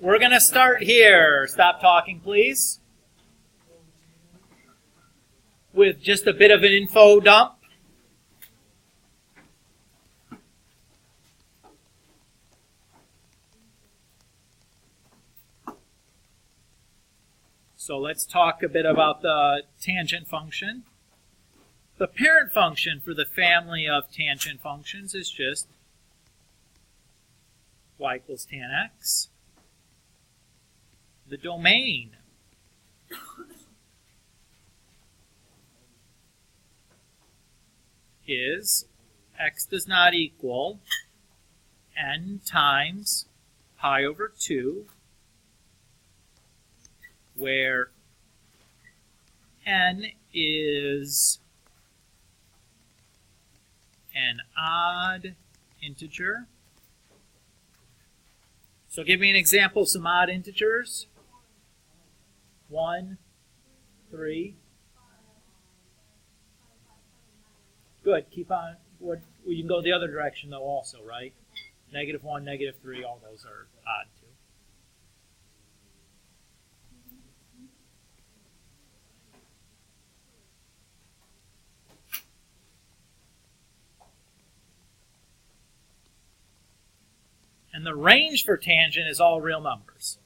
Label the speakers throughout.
Speaker 1: We're going to start here. Stop talking, please. With just a bit of an info dump. So let's talk a bit about the tangent function. The parent function for the family of tangent functions is just y equals tan x. The domain is x does not equal n times pi over 2, where n is an odd integer. So give me an example of some odd integers. 1, 3. Good. Keep on. You can go the other direction, though, also, right? -1, -3, all those are odd, too. And the range for tangent is all real numbers.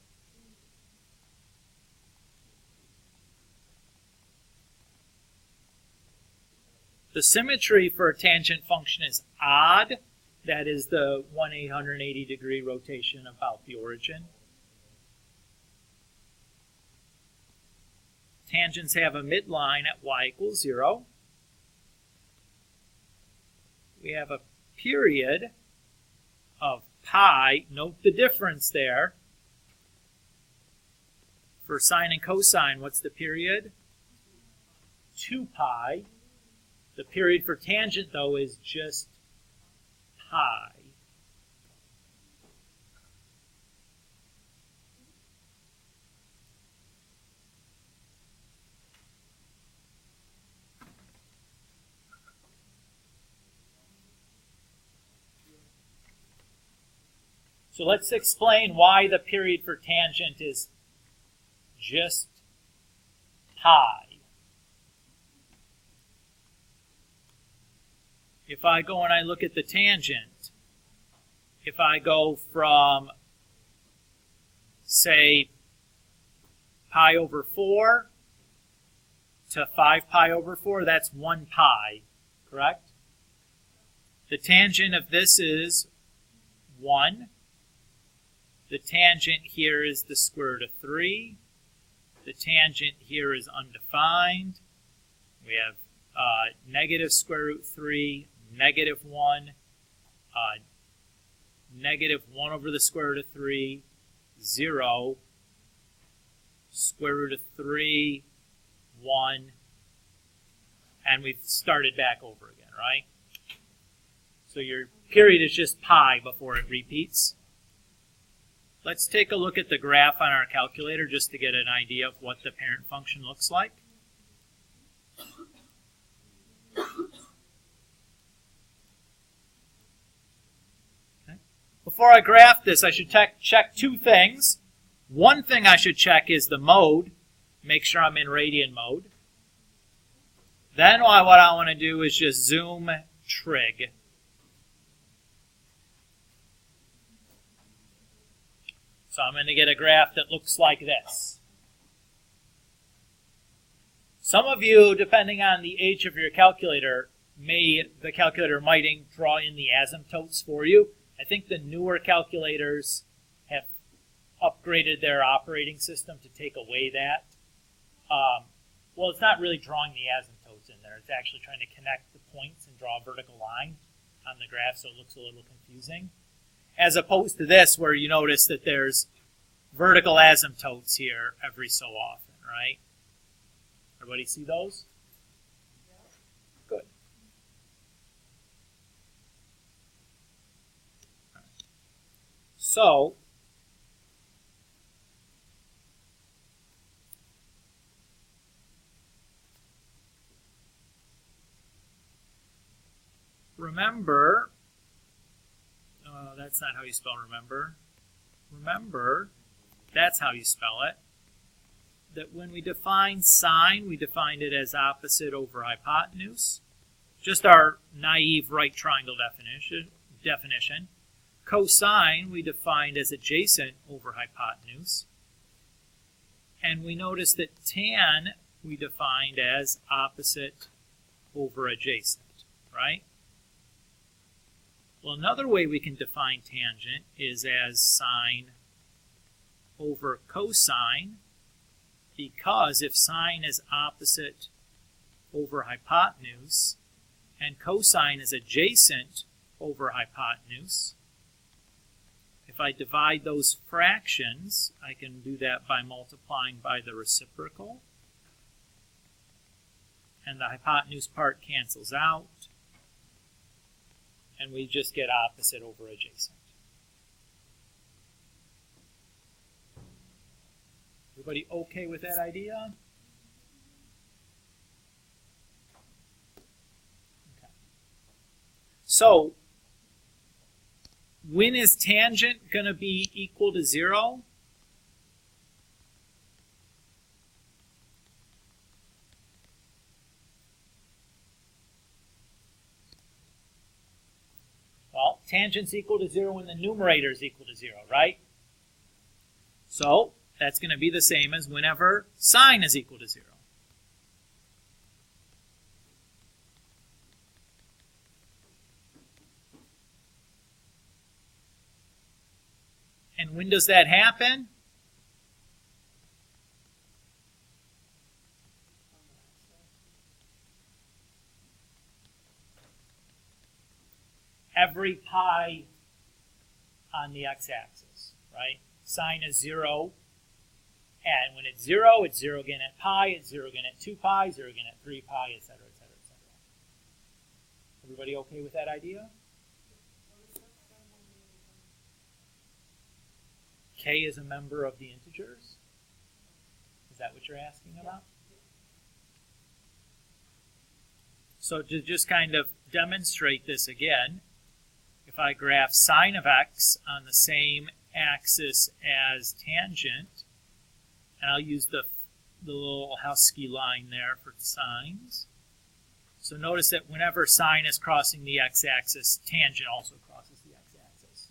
Speaker 1: The symmetry for a tangent function is odd. That is the 1/880 rotation about the origin. Tangents have a midline at y equals 0. We have a period of pi. Note the difference there. For sine and cosine, what's the period? 2 pi. The period for tangent, though, is just pi. So let's explain why the period for tangent is just pi. If I go and I look at the tangent, if I go from, say, pi over 4 to 5 pi over 4, that's 1 pi, correct? The tangent of this is 1. The tangent here is the square root of 3. The tangent here is undefined. We have negative square root 3, -1, -1 over the square root of 3, 0, square root of 3, 1, and we've started back over again, right? So your period is just pi before it repeats. Let's take a look at the graph on our calculator just to get an idea of what the parent function looks like. Okay. Before I graph this, I should check 2 things. One thing I should check is the mode. Make sure I'm in radian mode. Then what I want to do is just zoom trig. So I'm going to get a graph that looks like this. Some of you, depending on the age of your calculator, the calculator might draw in the asymptotes for you. I think the newer calculators have upgraded their operating system to take away that. Well, it's not really drawing the asymptotes in there. It's actually trying to connect the points and draw a vertical line on the graph, so it looks a little confusing. As opposed to this, where you notice that there's vertical asymptotes here every so often, right? Everybody see those? Good. So, remember, that's not how you spell remember. Remember that's how you spell it, that when we define sine, we defined it as opposite over hypotenuse. Just our naive right triangle definition. Cosine, we defined as adjacent over hypotenuse. And we notice that tan, we defined as opposite over adjacent, right? Well, another way we can define tangent is as sine over cosine, because if sine is opposite over hypotenuse and cosine is adjacent over hypotenuse, if I divide those fractions, I can do that by multiplying by the reciprocal, and the hypotenuse part cancels out, and we just get opposite over adjacent. Everybody okay with that idea? Okay. So, when is tangent going to be equal to 0? Well, tangent's equal to 0 when the numerator is equal to 0, right? So, that's going to be the same as whenever sine is equal to 0. And when does that happen? Every pi on the x-axis, right? Sine is 0. And when it's 0 again at pi, it's 0 again at 2 pi, 0 again at 3 pi, etc., etc., etc. Everybody okay with that idea? K is a member of the integers? Is that what you're asking about? So to just kind of demonstrate this again, if I graph sine of x on the same axis as tangent, and I'll use the little Husky line there for sines. So notice that whenever sine is crossing the x-axis, tangent also crosses the x-axis.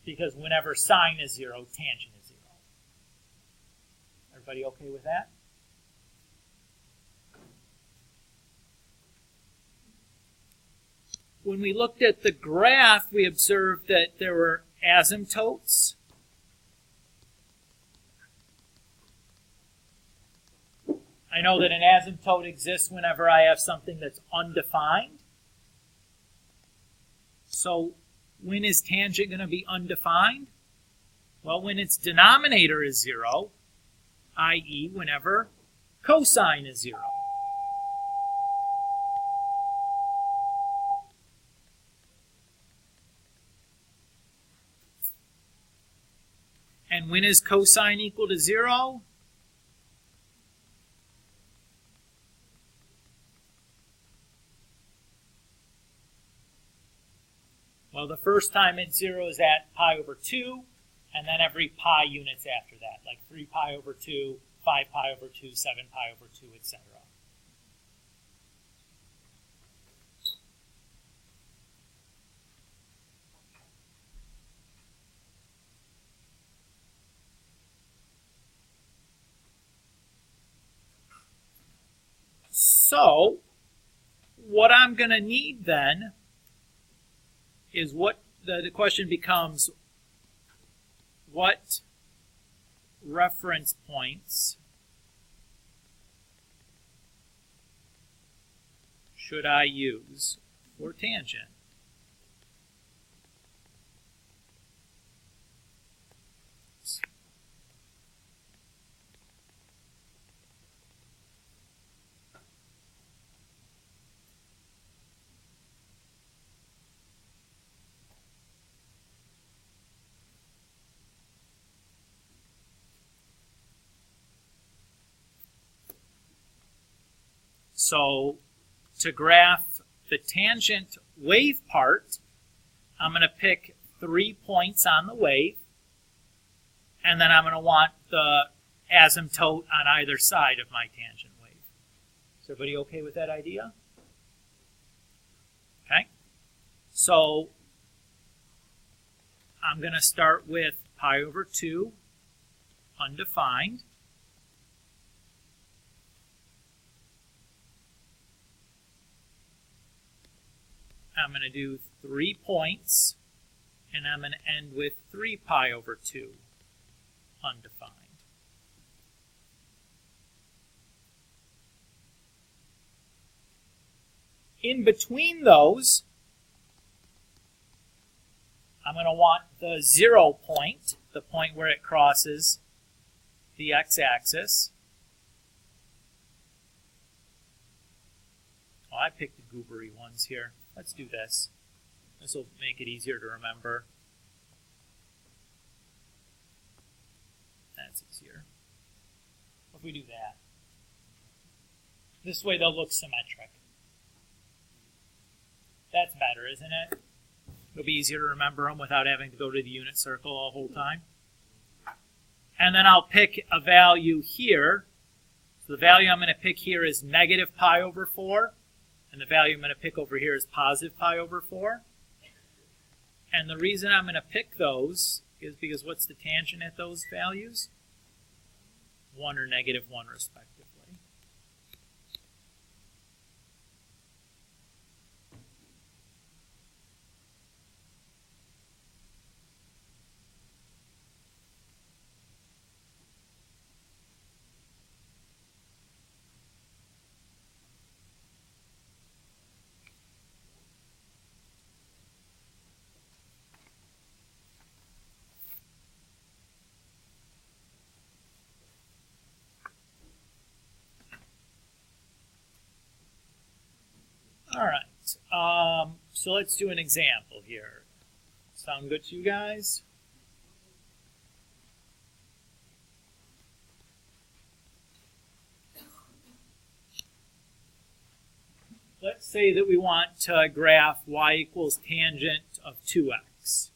Speaker 1: Because whenever sine is 0, tangent is 0. Everybody okay with that? When we looked at the graph, we observed that there were asymptotes. I know that an asymptote exists whenever I have something that's undefined. So when is tangent going to be undefined? Well, when its denominator is 0, i.e. whenever cosine is 0. And when is cosine equal to 0? Well, the first time it's 0 is at pi over 2, and then every pi units after that, like 3 pi over 2, 5 pi over 2, 7 pi over 2, etc. So, what I'm going to need then is what the question becomes, what reference points should I use for tangent? So to graph the tangent wave part, I'm going to pick 3 points on the wave, And then I'm going to want the asymptote on either side of my tangent wave. Is everybody okay with that idea? Okay. So I'm going to start with pi over 2, undefined. I'm going to do 3 points, and I'm going to end with 3 pi over 2, undefined. In between those, I'm going to want the 0 point, the point where it crosses the x-axis. Oh, I picked the goobery ones here. Let's do this. This will make it easier to remember. That's easier. If we do that. This way they'll look symmetric. That's better, isn't it? It'll be easier to remember them without having to go to the unit circle the whole time. And then I'll pick a value here. So the value I'm going to pick here is negative pi over 4. And the value I'm going to pick over here is positive pi over 4. And the reason I'm going to pick those is because what's the tangent at those values? 1 or negative 1 respectively. All right, so let's do an example here. Sound good to you guys? Let's say that we want to graph y equals tangent of 2x.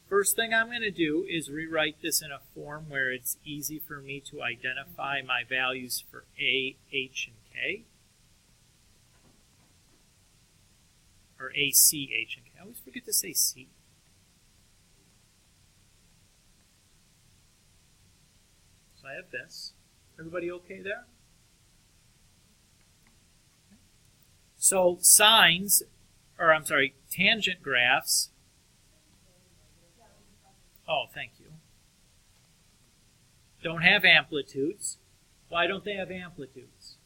Speaker 1: First thing I'm going to do is rewrite this in a form where it's easy for me to identify my values for a, h, and k. Or A, C, H, and K. I always forget to say C. So I have this. Everybody okay there? So tangent graphs. Oh, thank you. Don't have amplitudes. Why don't they have amplitudes?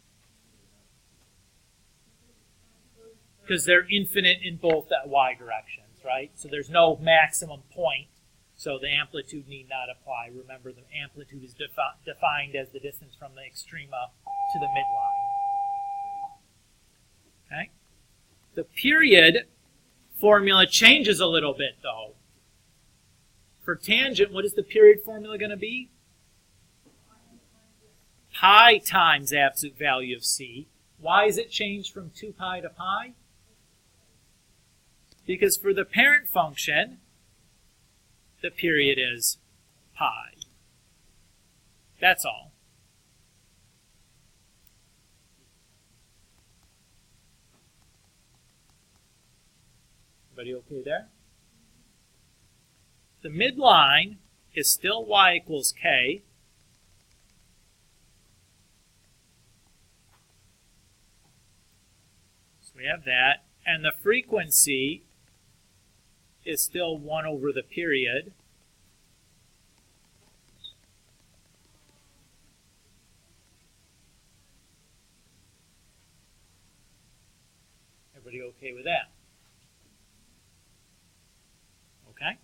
Speaker 1: Because they're infinite in both y directions, right? So there's no maximum point, so the amplitude need not apply. Remember, the amplitude is defined as the distance from the extrema to the midline. Okay? The period formula changes a little bit, though. For tangent, what is the period formula going to be? Pi times absolute value of c. Why is it changed from 2 pi to pi? Because for the parent function, the period is pi. That's all. Everybody okay there? The midline is still y equals k. So we have that. And the frequency is still 1 over the period. Everybody okay with that? Okay.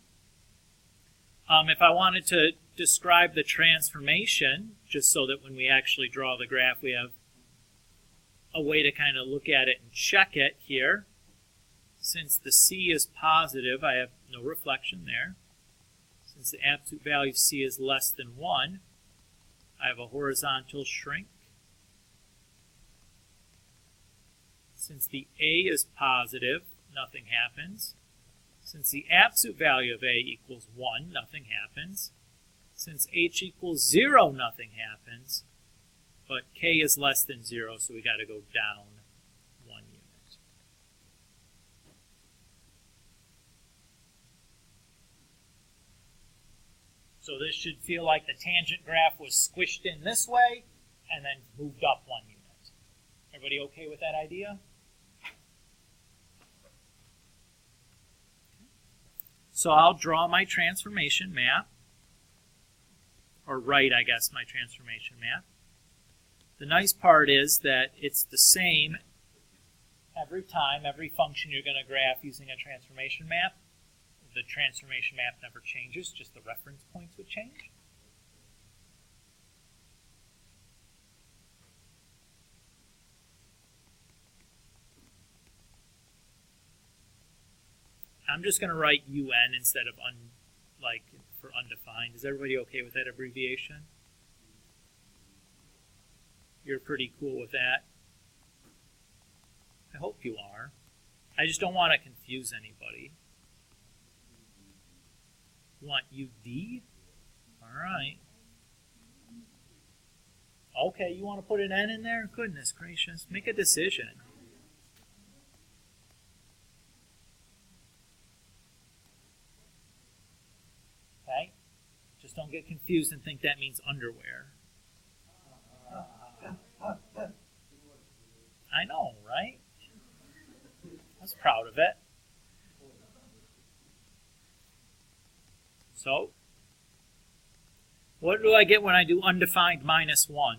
Speaker 1: If I wanted to describe the transformation, just so that when we actually draw the graph, we have a way to kind of look at it and check it here. Since the c is positive, I have no reflection there. Since the absolute value of c is less than 1, I have a horizontal shrink. Since the a is positive, nothing happens. Since the absolute value of A equals 1, nothing happens. Since H equals 0, nothing happens. But K is less than 0, so we got to go down 1 unit. So this should feel like the tangent graph was squished in this way and then moved up 1 unit. Everybody okay with that idea? So I'll draw my transformation map, or write, I guess, my transformation map. The nice part is that it's the same every time, every function you're going to graph using a transformation map. The transformation map never changes, just the reference points would change. I'm just going to write UN instead of for undefined. Is everybody okay with that abbreviation? You're pretty cool with that. I hope you are. I just don't want to confuse anybody. You want UD? All right. Okay, you want to put an N in there? Goodness gracious. Make a decision. Okay? Just don't get confused and think that means underwear. I know, right? I was proud of it. So, what do I get when I do undefined minus 1?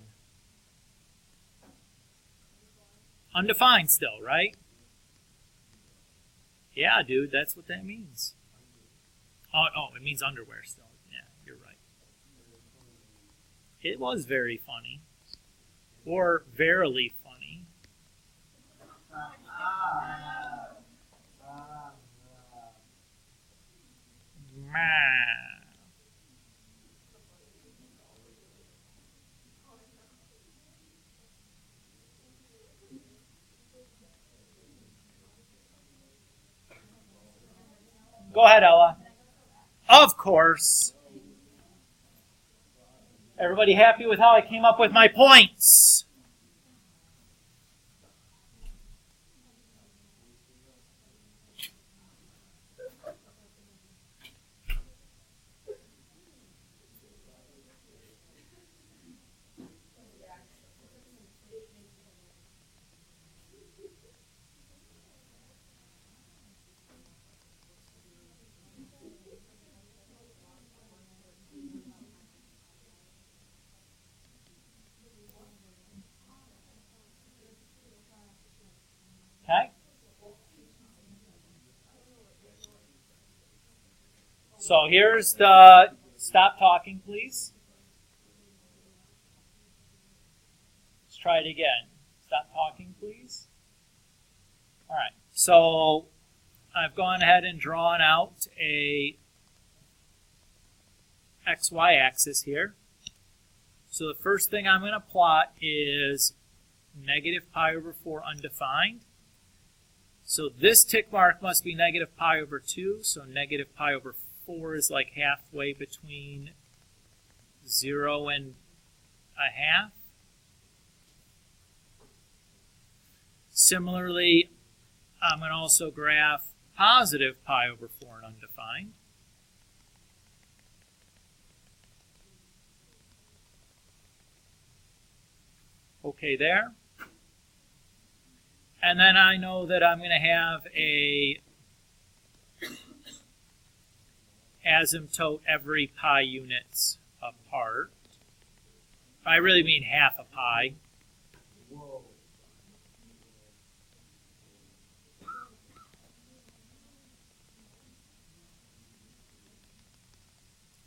Speaker 1: Undefined still, right? Yeah, dude, that's what that means. Oh, it means underwear still. Yeah, you're right. It was very funny. Or verily funny. Go ahead, Ella. Of course. Everybody happy with how I came up with my points? Okay? So here's the, stop talking please. Let's try it again. Stop talking please. Alright, so I've gone ahead and drawn out a XY axis here. So the first thing I'm going to plot is negative pi over 4 undefined. So this tick mark must be negative pi over 2, so negative pi over 4 is like halfway between 0 and a half. Similarly, I'm going to also graph positive pi over 4 and undefined. Okay there. And then I know that I'm going to have a asymptote every pi units apart. I really mean half a pi.
Speaker 2: Whoa.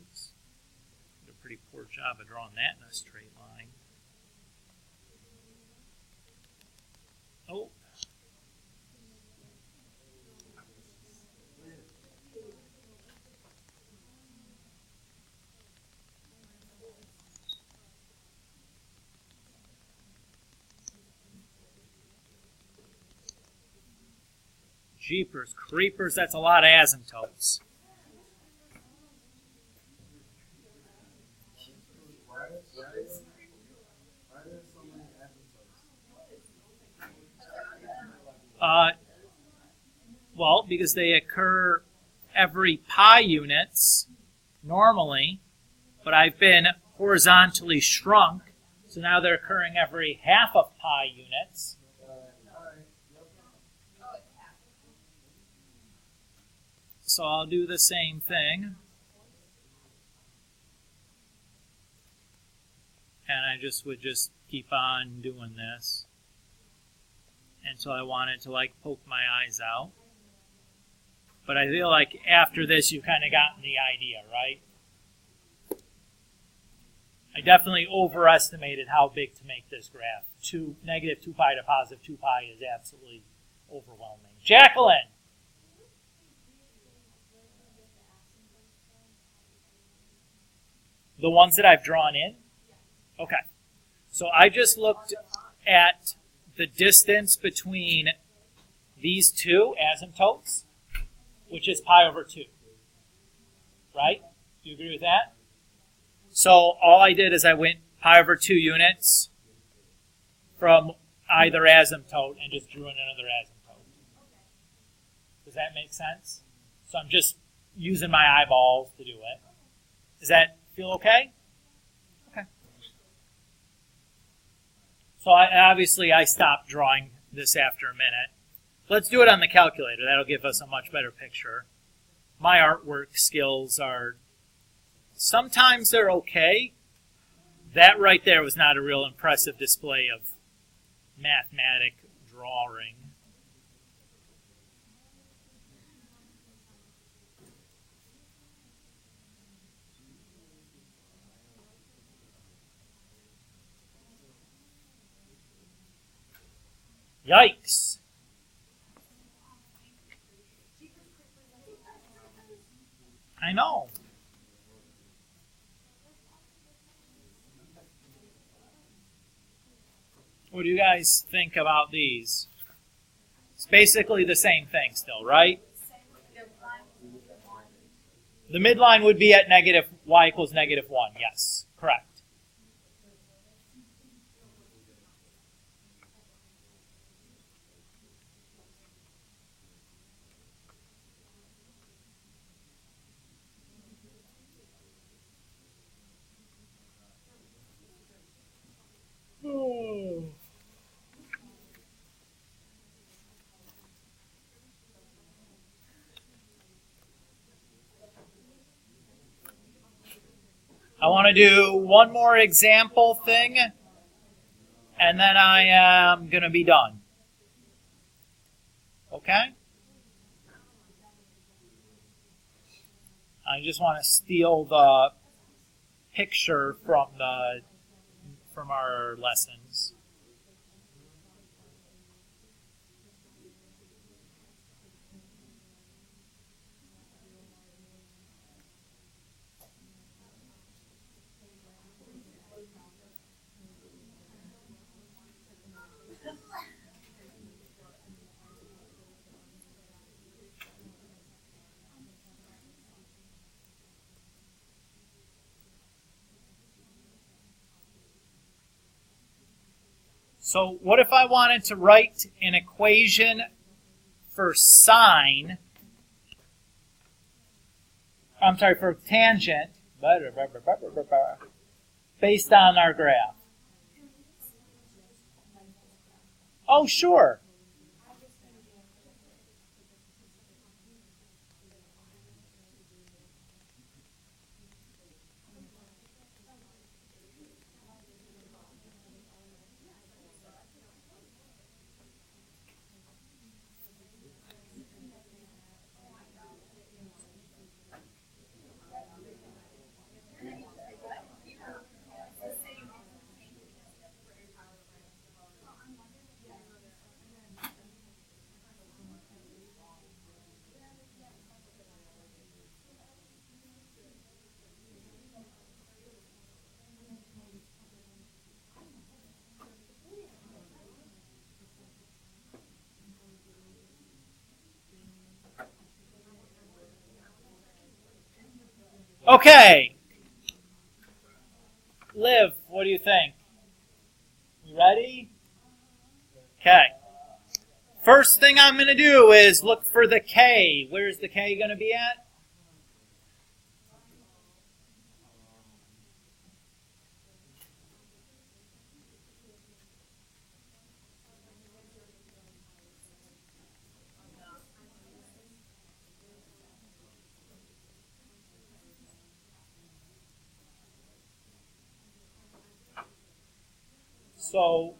Speaker 1: Oops. Did a pretty poor job of drawing that in a straight line. Oh. Jeepers creepers, that's a lot of asymptotes. Well, because they occur every pi units normally, but I've been horizontally shrunk, so now they're occurring every half of pi units. So I'll do the same thing. And I would just keep on doing this until I wanted to poke my eyes out. But I feel like after this you've kind of gotten the idea, right? I definitely overestimated how big to make this graph. Negative 2 pi to positive 2 pi is absolutely overwhelming. Jacqueline! The ones that I've drawn in? Okay. So I just looked at the distance between these two asymptotes, which is pi over 2. Right? Do you agree with that? So all I did is I went pi over 2 units from either asymptote and just drew in another asymptote. Does that make sense? So I'm just using my eyeballs to do it. Does that feel okay? Okay. So obviously I stopped drawing this after a minute. Let's do it on the calculator. That'll give us a much better picture. My artwork skills are, sometimes they're okay. That right there was not a real impressive display of mathematic drawing. Yikes. I know. What do you guys think about these? It's basically the same thing still, right? The midline would be at negative y equals negative 1. Yes, correct. I want to do one more example thing, and then I am going to be done. Okay? I just want to steal the picture from our lessons. So what if I wanted to write an equation for sine, for tangent, based on our graph? Oh, sure. Okay. Liv, what do you think? You ready? Okay. First thing I'm going to do is look for the K. Where's the K going to be at? So,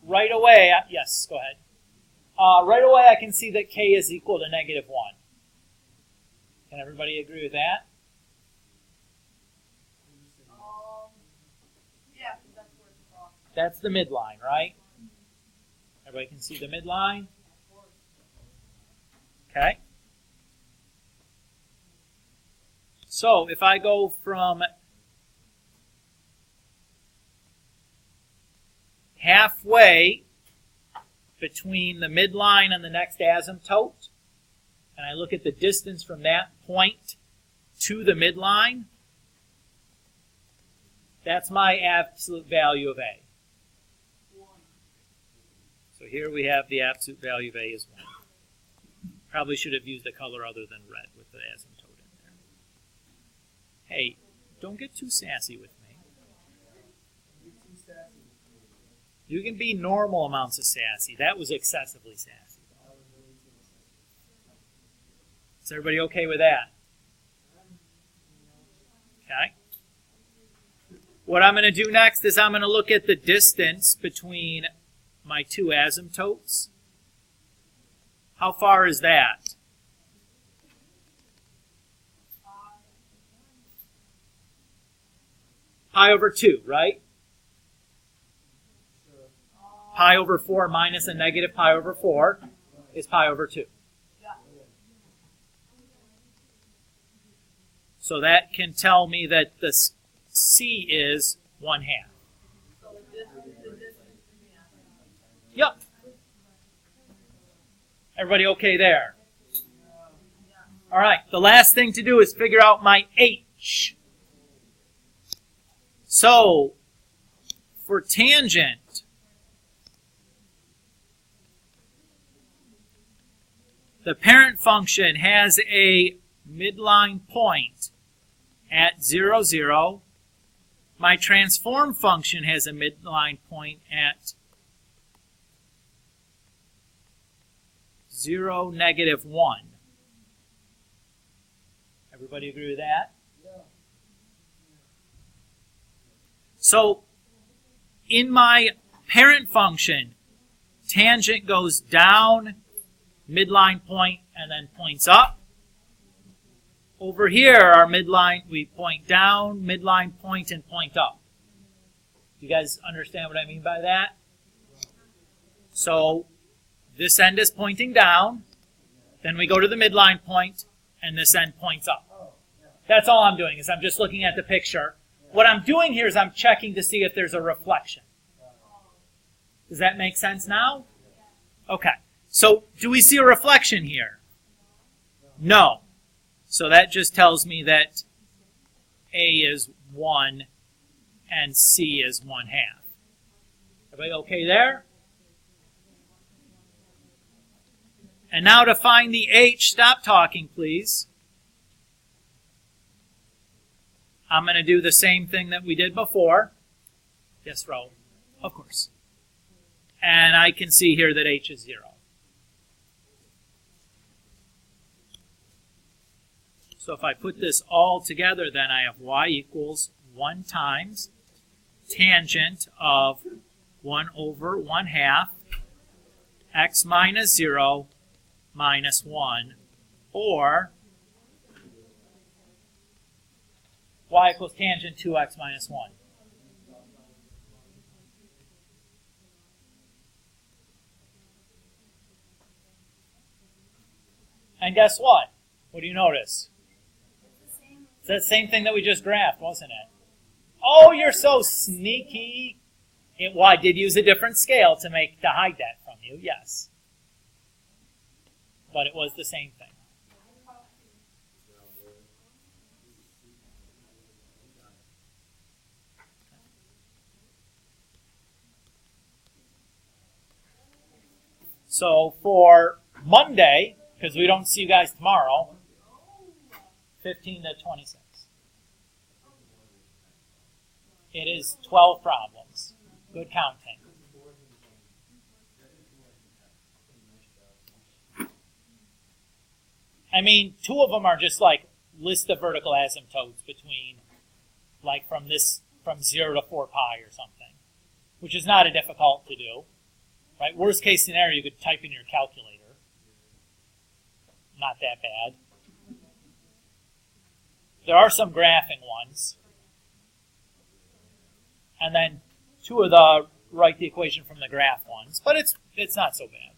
Speaker 1: right away, yes, go ahead. Right away, I can see that K is equal to -1. Can everybody agree with that?
Speaker 2: Yeah, that's where it's from.
Speaker 1: That's the midline, right? Everybody can see the midline? Okay. So, if I go from halfway between the midline and the next asymptote, and I look at the distance from that point to the midline, that's my absolute value of A. So here we have the absolute value of A is 1. Probably should have used a color other than red with the asymptote in there. Hey, don't get too sassy with me. You can be normal amounts of sassy. That was excessively sassy. Is everybody okay with that? Okay. What I'm going to do next is I'm going to look at the distance between my two asymptotes. How far is that? Pi over 2, right? Pi over 4 minus a negative pi over 4 is pi over 2. So that can tell me that the C is 1/2. Yep. Everybody okay there? All right, the last thing to do is figure out my H. So, for tangent, the parent function has a midline point at 0, 0. My transform function has a midline point at 0, -1. Everybody agree with that? Yeah. So, in my parent function, tangent goes down, midline point, and then points up. Over here, our midline, we point down, midline point, and point up. You guys understand what I mean by that? So, this end is pointing down, then we go to the midline point, and this end points up. That's all I'm doing, is I'm just looking at the picture. What I'm doing here is I'm checking to see if there's a reflection. Does that make sense now? Okay. So, do we see a reflection here? No. So that just tells me that A is 1 and C is 1/2. Everybody okay there? And now to find the H, stop talking, please. I'm going to do the same thing that we did before. Yes, Raul? Of course. And I can see here that H is 0. So if I put this all together, then I have y equals 1 times tangent of 1 over 1/2 x minus 0 minus 1, or y equals tangent 2x minus 1. And guess what? What do you notice? It's that same thing that we just graphed, wasn't it? Oh, you're so sneaky. Well, I did use a different scale to hide that from you, yes. But it was the same thing. So for Monday, because we don't see you guys tomorrow, 15 to 26. It is 12 problems. Good counting. I mean, 2 of them are just like list the vertical asymptotes between, like from 0 to 4 pi or something, which is not a difficult to do. Right? Worst case scenario, you could type in your calculator. Not that bad. There are some graphing ones. And then 2 of the write the equation from the graph ones, but it's not so bad.